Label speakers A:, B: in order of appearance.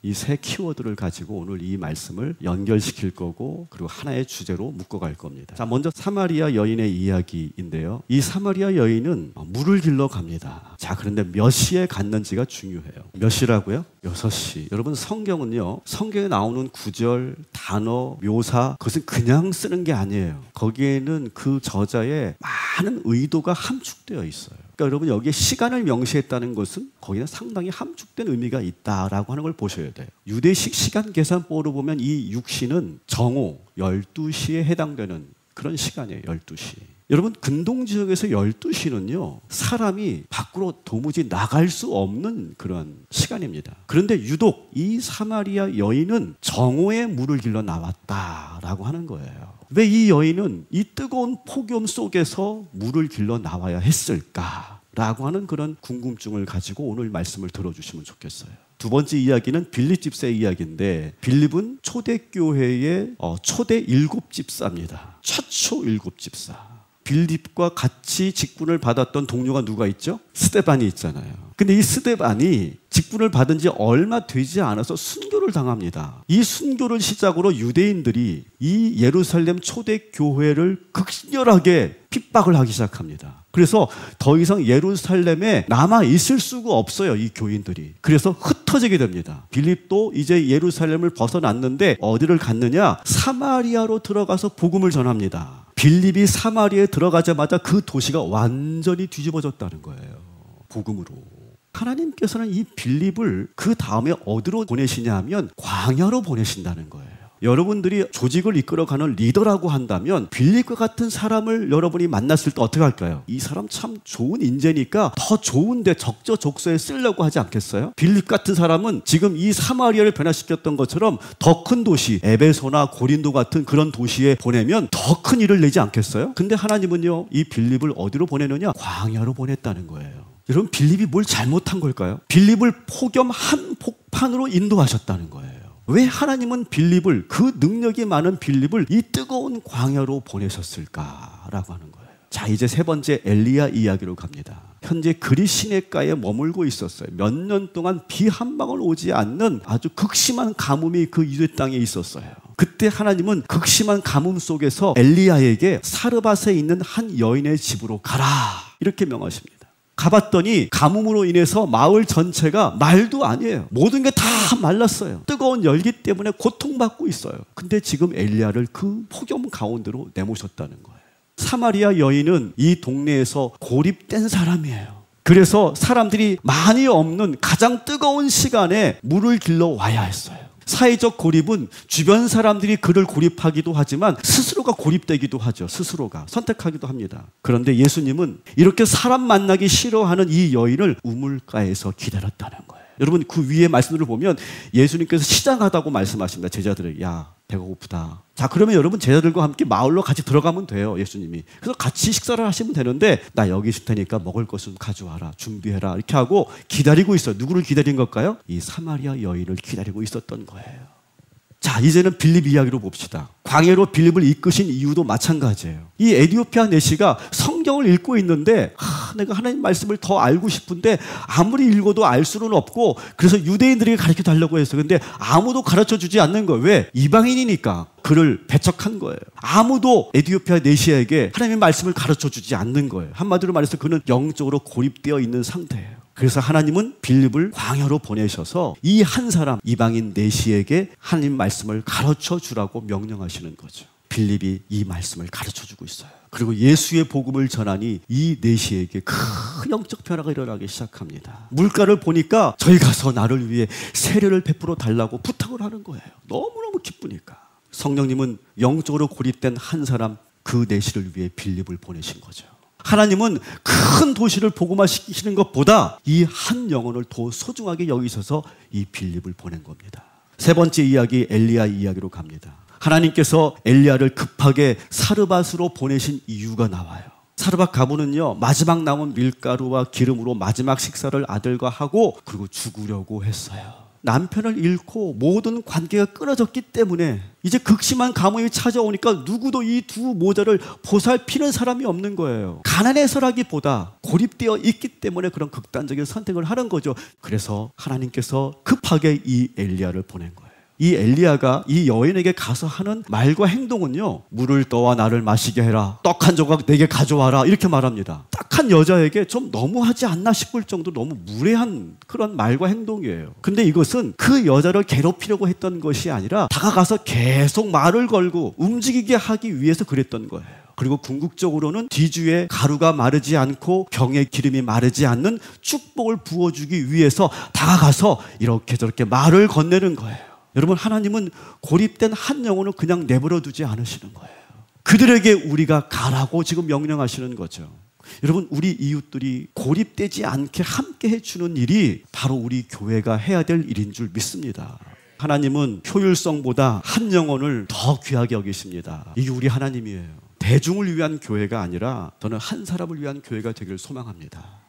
A: 이 세 키워드를 가지고 오늘 이 말씀을 연결시킬 거고 그리고 하나의 주제로 묶어갈 겁니다. 자, 먼저 사마리아 여인의 이야기인데요. 이 사마리아 여인은 물을 길러 갑니다. 자, 그런데 몇 시에 갔는지가 중요해요. 몇 시라고요? 6시. 여러분, 성경은요, 성경에 나오는 구절, 단어, 묘사, 그것은 그냥 쓰는 게 아니에요. 거기에는 그 저자의 많은 의도가 함축되어 있어요. 그러니까 여러분, 여기에 시간을 명시했다는 것은 거기는 상당히 함축된 의미가 있다라고 하는 걸 보셔야 돼요. 유대식 시간 계산법으로 보면 이 6시는 정오 12시에 해당되는 그런 시간이에요. 12시. 여러분, 근동지역에서 12시는요, 사람이 밖으로 도무지 나갈 수 없는 그런 시간입니다. 그런데 유독 이 사마리아 여인은 정오에 물을 길러 나왔다라고 하는 거예요. 왜 이 여인은 이 뜨거운 폭염 속에서 물을 길러 나와야 했을까라고 하는 그런 궁금증을 가지고 오늘 말씀을 들어주시면 좋겠어요. 두 번째 이야기는 빌립 집사의 이야기인데, 빌립은 초대교회의 초대 일곱 집사입니다. 최초 일곱 집사. 빌립과 같이 직분을 받았던 동료가 누가 있죠? 스데반이 있잖아요. 근데 이 스데반이 직분을 받은 지 얼마 되지 않아서 순교를 당합니다. 이 순교를 시작으로 유대인들이 이 예루살렘 초대교회를 극렬하게 핍박을 하기 시작합니다. 그래서 더 이상 예루살렘에 남아있을 수가 없어요, 이 교인들이. 그래서 흩어지게 됩니다. 빌립도 이제 예루살렘을 벗어났는데 어디를 갔느냐? 사마리아로 들어가서 복음을 전합니다. 빌립이 사마리아에 들어가자마자 그 도시가 완전히 뒤집어졌다는 거예요. 복음으로. 하나님께서는 이 빌립을 그 다음에 어디로 보내시냐 하면 광야로 보내신다는 거예요. 여러분들이 조직을 이끌어가는 리더라고 한다면 빌립과 같은 사람을 여러분이 만났을 때 어떻게 할까요? 이 사람 참 좋은 인재니까 더 좋은데 적저족소에 쓰려고 하지 않겠어요? 빌립 같은 사람은 지금 이 사마리아를 변화시켰던 것처럼 더 큰 도시, 에베소나 고린도 같은 그런 도시에 보내면 더 큰 일을 내지 않겠어요? 근데 하나님은요, 이 빌립을 어디로 보내느냐? 광야로 보냈다는 거예요. 여러분, 빌립이 뭘 잘못한 걸까요? 빌립을 폭염 한복판으로 인도하셨다는 거예요. 왜 하나님은 빌립을, 그 능력이 많은 빌립을 이 뜨거운 광야로 보내셨을까라고 하는 거예요. 자, 이제 세 번째 엘리야 이야기로 갑니다. 현재 그리 시내가에 머물고 있었어요. 몇 년 동안 비 한 방울 오지 않는 아주 극심한 가뭄이 그 유대 땅에 있었어요. 그때 하나님은 극심한 가뭄 속에서 엘리야에게 사르밧에 있는 한 여인의 집으로 가라, 이렇게 명하십니다. 가봤더니 가뭄으로 인해서 마을 전체가 말도 아니에요. 모든 게 다 말랐어요. 뜨거운 열기 때문에 고통받고 있어요. 근데 지금 엘리야를 그 폭염 가운데로 내모셨다는 거예요. 사마리아 여인은 이 동네에서 고립된 사람이에요. 그래서 사람들이 많이 없는 가장 뜨거운 시간에 물을 길러 와야 했어요. 사회적 고립은 주변 사람들이 그를 고립하기도 하지만 스스로가 고립되기도 하죠. 스스로가 선택하기도 합니다. 그런데 예수님은 이렇게 사람 만나기 싫어하는 이 여인을 우물가에서 기다렸다는 거예요. 여러분, 그 위에 말씀을 보면 예수님께서 시장하다고 말씀하십니다. 제자들에게, 야, 배가 고프다. 자, 그러면 여러분 제자들과 함께 마을로 같이 들어가면 돼요, 예수님이. 그래서 같이 식사를 하시면 되는데, 나 여기 있을 테니까 먹을 것 좀 가져와라, 준비해라, 이렇게 하고 기다리고 있어요. 누구를 기다린 걸까요? 이 사마리아 여인을 기다리고 있었던 거예요. 자, 이제는 빌립 이야기로 봅시다. 광야로 빌립을 이끄신 이유도 마찬가지예요. 이 에디오피아 내시가 성경을 읽고 있는데 내가 하나님 말씀을 더 알고 싶은데 아무리 읽어도 알 수는 없고, 그래서 유대인들에게 가르쳐 달라고 했어요. 근데 아무도 가르쳐 주지 않는 거예요. 왜? 이방인이니까 그를 배척한 거예요. 아무도 에디오피아 내시에게 하나님의 말씀을 가르쳐 주지 않는 거예요. 한마디로 말해서 그는 영적으로 고립되어 있는 상태예요. 그래서 하나님은 빌립을 광야로 보내셔서 이 한 사람, 이방인 내시에게 하나님 말씀을 가르쳐 주라고 명령하시는 거죠. 빌립이 이 말씀을 가르쳐 주고 있어요. 그리고 예수의 복음을 전하니 이 내시에게 큰 영적 변화가 일어나기 시작합니다. 물가를 보니까 저희 가서 나를 위해 세례를 베풀어 달라고 부탁을 하는 거예요. 너무너무 기쁘니까. 성령님은 영적으로 고립된 한 사람, 그 내시를 위해 빌립을 보내신 거죠. 하나님은 큰 도시를 복음화시키시는 것보다 이 한 영혼을 더 소중하게 여기셔서 이 빌립을 보낸 겁니다. 세 번째 이야기, 엘리야 이야기로 갑니다. 하나님께서 엘리야를 급하게 사르밧으로 보내신 이유가 나와요. 사르밧 가문은요, 마지막 남은 밀가루와 기름으로 마지막 식사를 아들과 하고 그리고 죽으려고 했어요. 남편을 잃고 모든 관계가 끊어졌기 때문에 이제 극심한 가뭄이 찾아오니까 누구도 이 두 모자를 보살피는 사람이 없는 거예요. 가난해서라기보다 고립되어 있기 때문에 그런 극단적인 선택을 하는 거죠. 그래서 하나님께서 급하게 이 엘리야를 보낸 거예요. 이 엘리야가 이 여인에게 가서 하는 말과 행동은요, 물을 떠와 나를 마시게 해라, 떡 한 조각 내게 가져와라, 이렇게 말합니다. 딱한 여자에게 좀 너무하지 않나 싶을 정도로 너무 무례한 그런 말과 행동이에요. 근데 이것은 그 여자를 괴롭히려고 했던 것이 아니라 다가가서 계속 말을 걸고 움직이게 하기 위해서 그랬던 거예요. 그리고 궁극적으로는 뒤주에 가루가 마르지 않고 병에 기름이 마르지 않는 축복을 부어주기 위해서 다가가서 이렇게 저렇게 말을 건네는 거예요. 여러분, 하나님은 고립된 한 영혼을 그냥 내버려 두지 않으시는 거예요. 그들에게 우리가 가라고 지금 명령하시는 거죠. 여러분, 우리 이웃들이 고립되지 않게 함께 해주는 일이 바로 우리 교회가 해야 될 일인 줄 믿습니다. 하나님은 효율성보다 한 영혼을 더 귀하게 여기십니다. 이게 우리 하나님이에요. 대중을 위한 교회가 아니라 저는 한 사람을 위한 교회가 되기를 소망합니다.